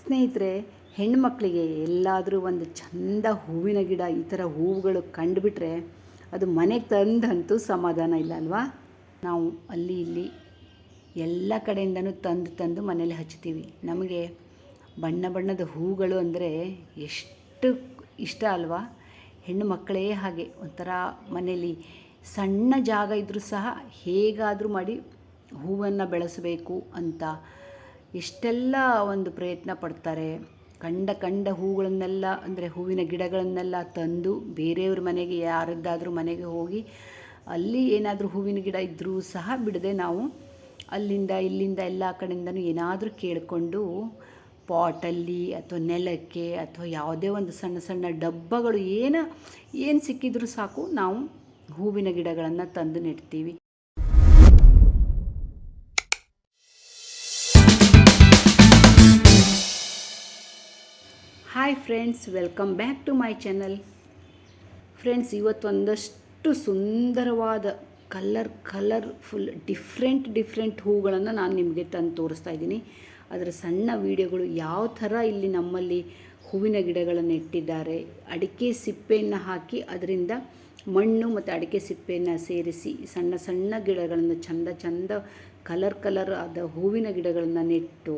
ಸ್ನೇಹಿತರೆ, ಹೆಣ್ಮಕ್ಳಿಗೆ ಎಲ್ಲಾದರೂ ಒಂದು ಚಂದ ಹೂವಿನ ಗಿಡ ಈ ಥರ ಹೂವುಗಳು ಕಂಡುಬಿಟ್ರೆ ಅದು ಮನೆಗೆ ತಂದಂತೂ ಸಮಾಧಾನ ಇಲ್ಲ ಅಲ್ವಾ. ನಾವು ಅಲ್ಲಿ ಇಲ್ಲಿ ಎಲ್ಲ ಕಡೆಯಿಂದನೂ ತಂದು ಮನೇಲಿ ಹಚ್ತೀವಿ. ನಮಗೆ ಬಣ್ಣ ಬಣ್ಣದ ಹೂಗಳು ಅಂದರೆ ಎಷ್ಟು ಇಷ್ಟ ಅಲ್ವಾ. ಹೆಣ್ಣು ಮಕ್ಕಳೇ ಹಾಗೆ ಒಂಥರ ಮನೇಲಿ ಸಣ್ಣ ಜಾಗ ಇದ್ದರೂ ಸಹ ಹೇಗಾದರೂ ಮಾಡಿ ಹೂವನ್ನು ಬೆಳೆಸಬೇಕು ಅಂತ ಎಷ್ಟೆಲ್ಲ ಒಂದು ಪ್ರಯತ್ನ ಪಡ್ತಾರೆ. ಕಂಡ ಹೂಗಳನ್ನೆಲ್ಲ ಅಂದರೆ ಹೂವಿನ ಗಿಡಗಳನ್ನೆಲ್ಲ ತಂದು ಬೇರೆಯವ್ರ ಮನೆಗೆ ಯಾರದ್ದಾದರೂ ಮನೆಗೆ ಹೋಗಿ ಅಲ್ಲಿ ಏನಾದರೂ ಹೂವಿನ ಗಿಡ ಇದ್ದರೂ ಸಹ ಬಿಡದೆ ನಾವು ಅಲ್ಲಿಂದ ಇಲ್ಲಿಂದ ಎಲ್ಲ ಕಡೆಯಿಂದನೂ ಏನಾದರೂ ಕೇಳಿಕೊಂಡು ಪಾಟಲ್ಲಿ ಅಥವಾ ನೆಲಕ್ಕೆ ಅಥವಾ ಯಾವುದೇ ಒಂದು ಸಣ್ಣ ಸಣ್ಣ ಡಬ್ಬಗಳು ಏನು ಸಿಕ್ಕಿದ್ರೂ ಸಾಕು ನಾವು ಹೂವಿನ ಗಿಡಗಳನ್ನು ತಂದು ನೆಡ್ತೀವಿ. Hi friends, welcome back to my channel. Friends, ಇವತ್ತು ಒಂದಷ್ಟು ಸುಂದರವಾದ ಕಲರ್ಫುಲ್ ಡಿಫ್ರೆಂಟ್ ಹೂಗಳನ್ನು ನಾನು ನಿಮಗೆ ತಂದು ತೋರಿಸ್ತಾ ಇದ್ದೀನಿ. ಅದರ ಸಣ್ಣ ವಿಡಿಯೋಗಳು ಯಾವ ಥರ ಇಲ್ಲಿ ನಮ್ಮಲ್ಲಿ ಹೂವಿನ ಗಿಡಗಳನ್ನು ಇಟ್ಟಿದ್ದಾರೆ. ಅಡಿಕೆ ಸಿಪ್ಪೆಯನ್ನು ಹಾಕಿ ಅದರಿಂದ ಮಣ್ಣು ಮತ್ತು ಅಡಿಕೆ ಸಿಪ್ಪೆಯನ್ನು ಸೇರಿಸಿ ಸಣ್ಣ ಸಣ್ಣ ಗಿಡಗಳನ್ನು ಚಂದ ಕಲರ್ ಆದ ಹೂವಿನ ಗಿಡಗಳನ್ನು ನೆಟ್ಟು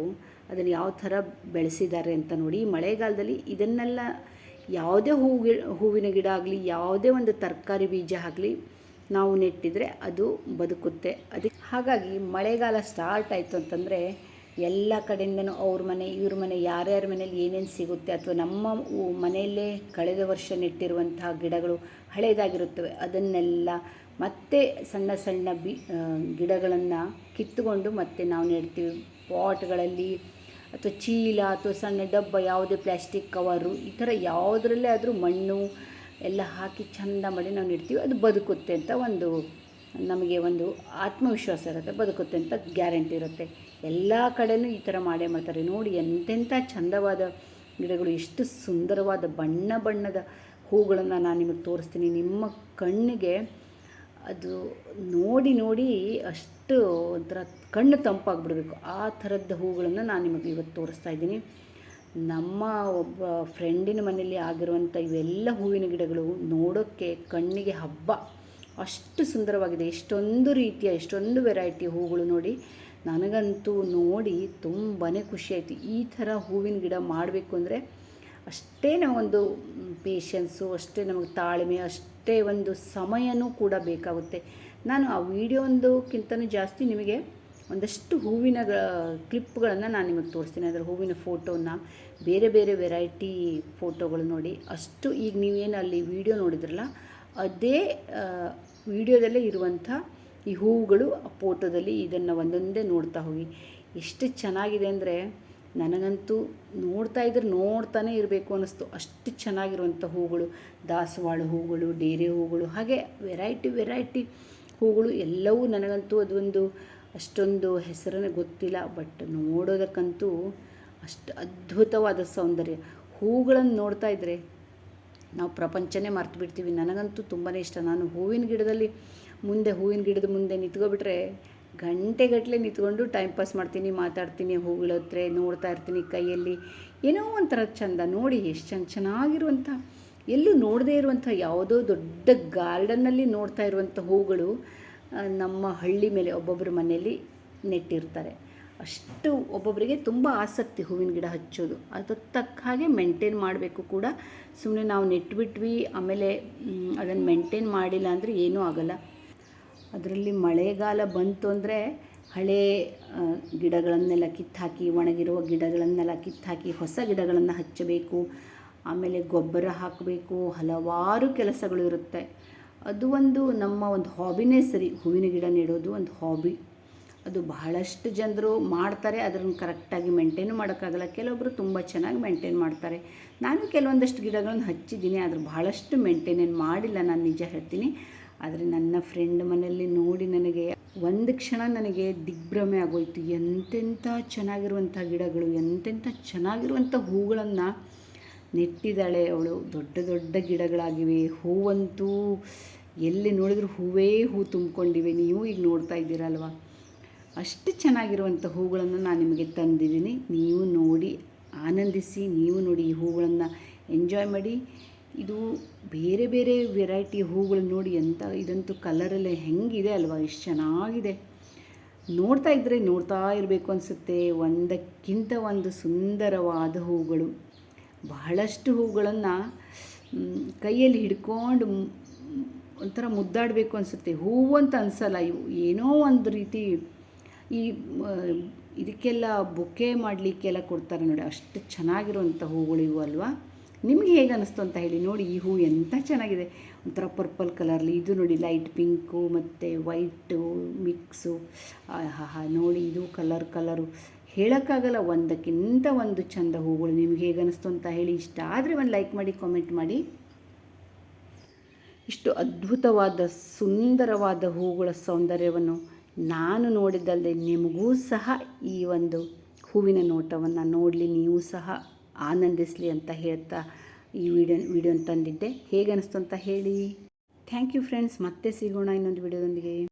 ಅದನ್ನು ಯಾವ ಥರ ಬೆಳೆಸಿದ್ದಾರೆ ಅಂತ ನೋಡಿ. ಮಳೆಗಾಲದಲ್ಲಿ ಇದನ್ನೆಲ್ಲ ಯಾವುದೇ ಹೂವಿನ ಗಿಡ ಆಗಲಿ ಯಾವುದೇ ಒಂದು ತರಕಾರಿ ಬೀಜ ಆಗಲಿ ನಾವು ನೆಟ್ಟಿದರೆ ಅದು ಬದುಕುತ್ತೆ. ಹಾಗಾಗಿ ಮಳೆಗಾಲ ಸ್ಟಾರ್ಟ್ ಆಯಿತು ಅಂತಂದರೆ ಎಲ್ಲ ಕಡೆಯಿಂದನೂ ಅವ್ರ ಮನೆ ಇವ್ರ ಮನೆ ಯಾರ್ಯಾರ ಮನೇಲಿ ಏನೇನು ಸಿಗುತ್ತೆ ಅಥವಾ ನಮ್ಮ ಮನೆಯಲ್ಲೇ ಕಳೆದ ವರ್ಷ ನೆಟ್ಟಿರುವಂತಹ ಗಿಡಗಳು ಹಳೇದಾಗಿರುತ್ತವೆ ಅದನ್ನೆಲ್ಲ ಮತ್ತೆ ಸಣ್ಣ ಗಿಡಗಳನ್ನು ಕಿತ್ತುಕೊಂಡು ಮತ್ತೆ ನಾವು ನೆಡ್ತೀವಿ. ಪಾಟ್ಗಳಲ್ಲಿ ಅಥವಾ ಚೀಲ ಅಥವಾ ಸಣ್ಣ ಡಬ್ಬ, ಯಾವುದೇ ಪ್ಲ್ಯಾಸ್ಟಿಕ್ ಕವರು, ಈ ಥರ ಯಾವುದರಲ್ಲೇ ಆದರೂ ಮಣ್ಣು ಎಲ್ಲ ಹಾಕಿ ಚೆಂದ ಮಾಡಿ ನಾವು ನೆಡ್ತೀವಿ. ಅದು ಬದುಕುತ್ತೆ ಅಂತ ನಮಗೆ ಒಂದು ಆತ್ಮವಿಶ್ವಾಸ ಇರುತ್ತೆ, ಬದುಕುತ್ತೆ ಅಂತ ಗ್ಯಾರಂಟಿ ಇರುತ್ತೆ. ಎಲ್ಲ ಕಡೆಯೂ ಈ ಥರ ಮಾಡೇ ಮಾಡ್ತಾರೆ. ನೋಡಿ ಎಂತೆಂಥ ಚಂದವಾದ ಗಿಡಗಳು, ಎಷ್ಟು ಸುಂದರವಾದ ಬಣ್ಣದ ಹೂಗಳನ್ನು ನಾನು ನಿಮಗೆ ತೋರಿಸ್ತೀನಿ. ನಿಮ್ಮ ಕಣ್ಣಿಗೆ ಅದು ನೋಡಿ ಅಷ್ಟು ಒಂಥರ ಕಣ್ಣು ತಂಪಾಗಿಬಿಡ್ಬೇಕು. ಆ ಥರದ ಹೂಗಳನ್ನು ನಾನು ನಿಮಗೆ ಇವತ್ತು ತೋರಿಸ್ತಾ ಇದ್ದೀನಿ. ನಮ್ಮ ಒಬ್ಬ ಫ್ರೆಂಡಿನ ಮನೆಯಲ್ಲಿ ಆಗಿರುವಂಥ ಇವೆಲ್ಲ ಹೂವಿನ ಗಿಡಗಳು ನೋಡೋಕ್ಕೆ ಕಣ್ಣಿಗೆ ಹಬ್ಬ, ಅಷ್ಟು ಸುಂದರವಾಗಿದೆ. ಎಷ್ಟೊಂದು ವೆರೈಟಿ ಹೂಗಳು ನೋಡಿ. ನನಗಂತೂ ನೋಡಿ ತುಂಬಾ ಖುಷಿಯಾಯಿತು. ಈ ಥರ ಹೂವಿನ ಗಿಡ ಮಾಡಬೇಕು ಅಂದರೆ ಅಷ್ಟೇ ನಮಗೊಂದು ಪೇಷನ್ಸು, ಅಷ್ಟೇ ನಮಗೆ ತಾಳ್ಮೆ, ಅಷ್ಟೇ ಒಂದು ಸಮಯನೂ ಕೂಡ ಬೇಕಾಗುತ್ತೆ. ನಾನು ಆ ವಿಡಿಯೋಕ್ಕಿಂತನೂ ಜಾಸ್ತಿ ನಿಮಗೆ ಒಂದಷ್ಟು ಹೂವಿನ ಕ್ಲಿಪ್ಗಳನ್ನು ನಾನು ನಿಮಗೆ ತೋರಿಸ್ತೀನಿ. ಅದರ ಹೂವಿನ ಫೋಟೋನ ಬೇರೆ ವೆರೈಟಿ ಫೋಟೋಗಳು ನೋಡಿ. ಅಷ್ಟು ಈಗ ನೀವೇನು ಅಲ್ಲಿ ವಿಡಿಯೋ ನೋಡಿದ್ರಲ್ಲ ಅದೇ ವಿಡಿಯೋದಲ್ಲೇ ಇರುವಂಥ ಈ ಹೂವುಗಳು ಆ ಫೋಟೋದಲ್ಲಿ ಇದನ್ನು ಒಂದೊಂದೇ ನೋಡ್ತಾ ಹೋಗಿ. ಎಷ್ಟು ಚೆನ್ನಾಗಿದೆ ಅಂದರೆ ನನಗಂತೂ ನೋಡ್ತಾನೇ ಇರಬೇಕು ಅನ್ನಿಸ್ತು. ಅಷ್ಟು ಚೆನ್ನಾಗಿರುವಂಥ ಹೂಗಳು, ದಾಸವಾಳ ಹೂಗಳು, ಡೇರೆ ಹೂಗಳು, ಹಾಗೆ ವೆರೈಟಿ ಹೂಗಳು ಎಲ್ಲವೂ ನನಗಂತೂ ಅದೊಂದು ಅಷ್ಟೊಂದು ಹೆಸರನ್ನೇ ಗೊತ್ತಿಲ್ಲ. ಬಟ್ ನೋಡೋದಕ್ಕಂತೂ ಅಷ್ಟು ಅದ್ಭುತವಾದ ಸೌಂದರ್ಯ. ಹೂಗಳನ್ನು ನೋಡ್ತಾ ಇದ್ದರೆ ನಾವು ಪ್ರಪಂಚನೇ ಮರ್ತು ಬಿಡ್ತೀವಿ. ನನಗಂತೂ ತುಂಬಾ ಇಷ್ಟ. ನಾನು ಹೂವಿನ ಗಿಡದ ಮುಂದೆ ನಿಂತ್ಕೊಬಿಟ್ರೆ ಗಂಟೆಗಟ್ಟಲೆ ನಿಂತ್ಕೊಂಡು ಟೈಮ್ ಪಾಸ್ ಮಾಡ್ತೀನಿ, ಮಾತಾಡ್ತೀನಿ, ಹೂಗಳ ಹತ್ರ ನೋಡ್ತಾ ಇರ್ತೀನಿ. ಕೈಯಲ್ಲಿ ಏನೋ ಒಂಥರ ಚಂದ ನೋಡಿ. ಎಷ್ಟು ಚೆನ್ನಾಗಿರುವಂಥ, ಎಲ್ಲೂ ನೋಡದೇ ಇರುವಂಥ ಯಾವುದೋ ದೊಡ್ಡ ಗಾರ್ಡನ್ನಲ್ಲಿ ನೋಡ್ತಾ ಇರುವಂಥ ಹೂಗಳು ನಮ್ಮ ಹಳ್ಳಿ ಮೇಲೆ ಒಬ್ಬೊಬ್ಬರ ಮನೆಯಲ್ಲಿ ನೆಟ್ಟಿರ್ತಾರೆ. ಅಷ್ಟು ಒಬ್ಬೊಬ್ಬರಿಗೆ ತುಂಬ ಆಸಕ್ತಿ ಹೂವಿನ ಗಿಡ ಹಚ್ಚೋದು. ಅದಕ್ಕೆ ತಕ್ಕ ಹಾಗೆ ಮೇಂಟೈನ್ ಮಾಡಬೇಕು ಕೂಡ. ಸುಮ್ಮನೆ ನಾವು ನೆಟ್ಬಿಟ್ವಿ ಆಮೇಲೆ ಅದನ್ನು ಮೇಂಟೈನ್ ಮಾಡಿಲ್ಲ ಅಂದರೆ ಏನೂ ಆಗೋಲ್ಲ. ಅದರಲ್ಲಿ ಮಳೆಗಾಲ ಬಂತು ಅಂದರೆ ಹಳೆ ಗಿಡಗಳನ್ನೆಲ್ಲ ಕಿತ್ತಾಕಿ, ಒಣಗಿರುವ ಗಿಡಗಳನ್ನೆಲ್ಲ ಕಿತ್ತಾಕಿ ಹೊಸ ಗಿಡಗಳನ್ನು ಹಚ್ಚಬೇಕು. ಆಮೇಲೆ ಗೊಬ್ಬರ ಹಾಕಬೇಕು, ಹಲವಾರು ಕೆಲಸಗಳು ಇರುತ್ತೆ. ಅದು ನಮ್ಮ ಒಂದು ಹಾಬಿನೇ ಸರಿ. ಹೂವಿನ ಗಿಡ ನೆಡೋದು ಒಂದು ಹಾಬಿ. ಅದು ಬಹಳಷ್ಟು ಜನರು ಮಾಡ್ತಾರೆ, ಅದನ್ನು ಕರೆಕ್ಟಾಗಿ ಮೇಂಟೈನು ಮಾಡೋಕ್ಕಾಗಲ್ಲ. ಕೆಲವೊಬ್ಬರು ತುಂಬ ಚೆನ್ನಾಗಿ ಮೇಂಟೈನ್ ಮಾಡ್ತಾರೆ. ನಾನು ಕೆಲವೊಂದಷ್ಟು ಗಿಡಗಳನ್ನು ಹಚ್ಚಿದ್ದೀನಿ, ಆದರೆ ಬಹಳಷ್ಟು ಮೇಂಟೈನ್ ಮಾಡಿಲ್ಲ, ನಾನು ನಿಜ ಹೇಳ್ತೀನಿ. ಆದರೆ ನನ್ನ ಫ್ರೆಂಡ್ ಮನೆಯಲ್ಲಿ ನೋಡಿ ನನಗೆ ಒಂದು ಕ್ಷಣ ನನಗೆ ದಿಗ್ಭ್ರಮೆ ಆಗೋಯಿತು. ಎಂತೆಂಥ ಚೆನ್ನಾಗಿರುವಂಥ ಗಿಡಗಳು, ಎಂತೆಂಥ ಚೆನ್ನಾಗಿರುವಂಥ ಹೂಗಳನ್ನು ನೆಟ್ಟಿದ್ದಾಳೆ ಅವಳು. ದೊಡ್ಡ ಗಿಡಗಳಾಗಿವೆ. ಹೂವಂತೂ ಎಲ್ಲಿ ನೋಡಿದ್ರು ಹೂ ತುಂಬಿಕೊಂಡಿವೆ. ನೀವು ಈಗ ನೋಡ್ತಾ ಇದ್ದೀರಲ್ವ, ಅಷ್ಟು ಚೆನ್ನಾಗಿರುವಂಥ ಹೂಗಳನ್ನು ನಾನು ನಿಮಗೆ ತಂದಿದ್ದೀನಿ. ನೀವು ನೋಡಿ ಆನಂದ ಆನಂದಿಸಿ. ನೀವು ನೋಡಿ ಈ ಹೂಗಳನ್ನು ಎಂಜಾಯ್ ಮಾಡಿ. ಇದು ಬೇರೆ ಬೇರೆ ವೆರೈಟಿ ಹೂಗಳನ್ನ ನೋಡಿ ಇದಂತೂ ಕಲರೆಲ್ಲ ಹೆಂಗಿದೆ ಅಲ್ವಾ, ಎಷ್ಟು ಚೆನ್ನಾಗಿದೆ. ನೋಡ್ತಾ ಇದ್ದರೆ ನೋಡ್ತಾ ಇರಬೇಕು ಅನಿಸುತ್ತೆ. ಒಂದಕ್ಕಿಂತ ಒಂದು ಸುಂದರವಾದ ಹೂಗಳು, ಬಹಳಷ್ಟು ಹೂಗಳನ್ನು ಕೈಯಲ್ಲಿ ಹಿಡ್ಕೊಂಡು ಒಂಥರ ಮುದ್ದಾಡಬೇಕು ಅನಿಸುತ್ತೆ. ಹೂವು ಅಂತ ಅನಿಸಲ್ಲ, ಇವು ಏನೋ ಒಂದು ರೀತಿ ಈ ಇದಕ್ಕೆಲ್ಲ ಬೊಕ್ಕೆ ಮಾಡಲಿಕ್ಕೆಲ್ಲ ಕೊಡ್ತಾರೆ ನೋಡಿ, ಅಷ್ಟು ಚೆನ್ನಾಗಿರುವಂಥ ಹೂಗಳು ಇವು ಅಲ್ವಾ. ನಿಮಗೆ ಹೇಗೆ ಅನ್ನಿಸ್ತು ಅಂತ ಹೇಳಿ. ನೋಡಿ ಈ ಹೂ ಎಂಥ ಚೆನ್ನಾಗಿದೆ, ಒಂಥರ ಪರ್ಪಲ್ ಕಲರ್ಲಿ. ಇದು ನೋಡಿ ಲೈಟ್ ಪಿಂಕು ಮತ್ತು ವೈಟು ಮಿಕ್ಸು. ನೋಡಿ ಇದು ಕಲರು ಹೇಳೋಕ್ಕಾಗಲ್ಲ, ಒಂದಕ್ಕಿಂತ ಒಂದು ಚಂದ ಹೂಗಳು. ನಿಮ್ಗೆ ಹೇಗೆ ಅನ್ನಿಸ್ತು ಅಂತ ಹೇಳಿ. ಇಷ್ಟ ಆದರೆ ಒಂದು ಲೈಕ್ ಮಾಡಿ, ಕಾಮೆಂಟ್ ಮಾಡಿ. ಇಷ್ಟು ಅದ್ಭುತವಾದ ಸುಂದರವಾದ ಹೂಗಳ ಸೌಂದರ್ಯವನ್ನು ನಾನು ನೋಡಿದ್ದಲ್ಲದೆ ನಿಮಗೂ ಸಹ ಈ ಒಂದು ಹೂವಿನ ನೋಟವನ್ನು ನೋಡಲಿ, ನೀವು ಸಹ ಆನಂದಿಸಲಿ ಅಂತ ಹೇಳ್ತಾ ಈ ವಿಡಿಯೋನ ತಂದಿದ್ದೆ. ಹೇಗೆ ಅನ್ನಿಸ್ತು ಅಂತ ಹೇಳಿ. Thank you friends. ಮತ್ತೆ ಸಿಗೋಣ ಇನ್ನೊಂದು ವಿಡಿಯೋದೊಂದಿಗೆ.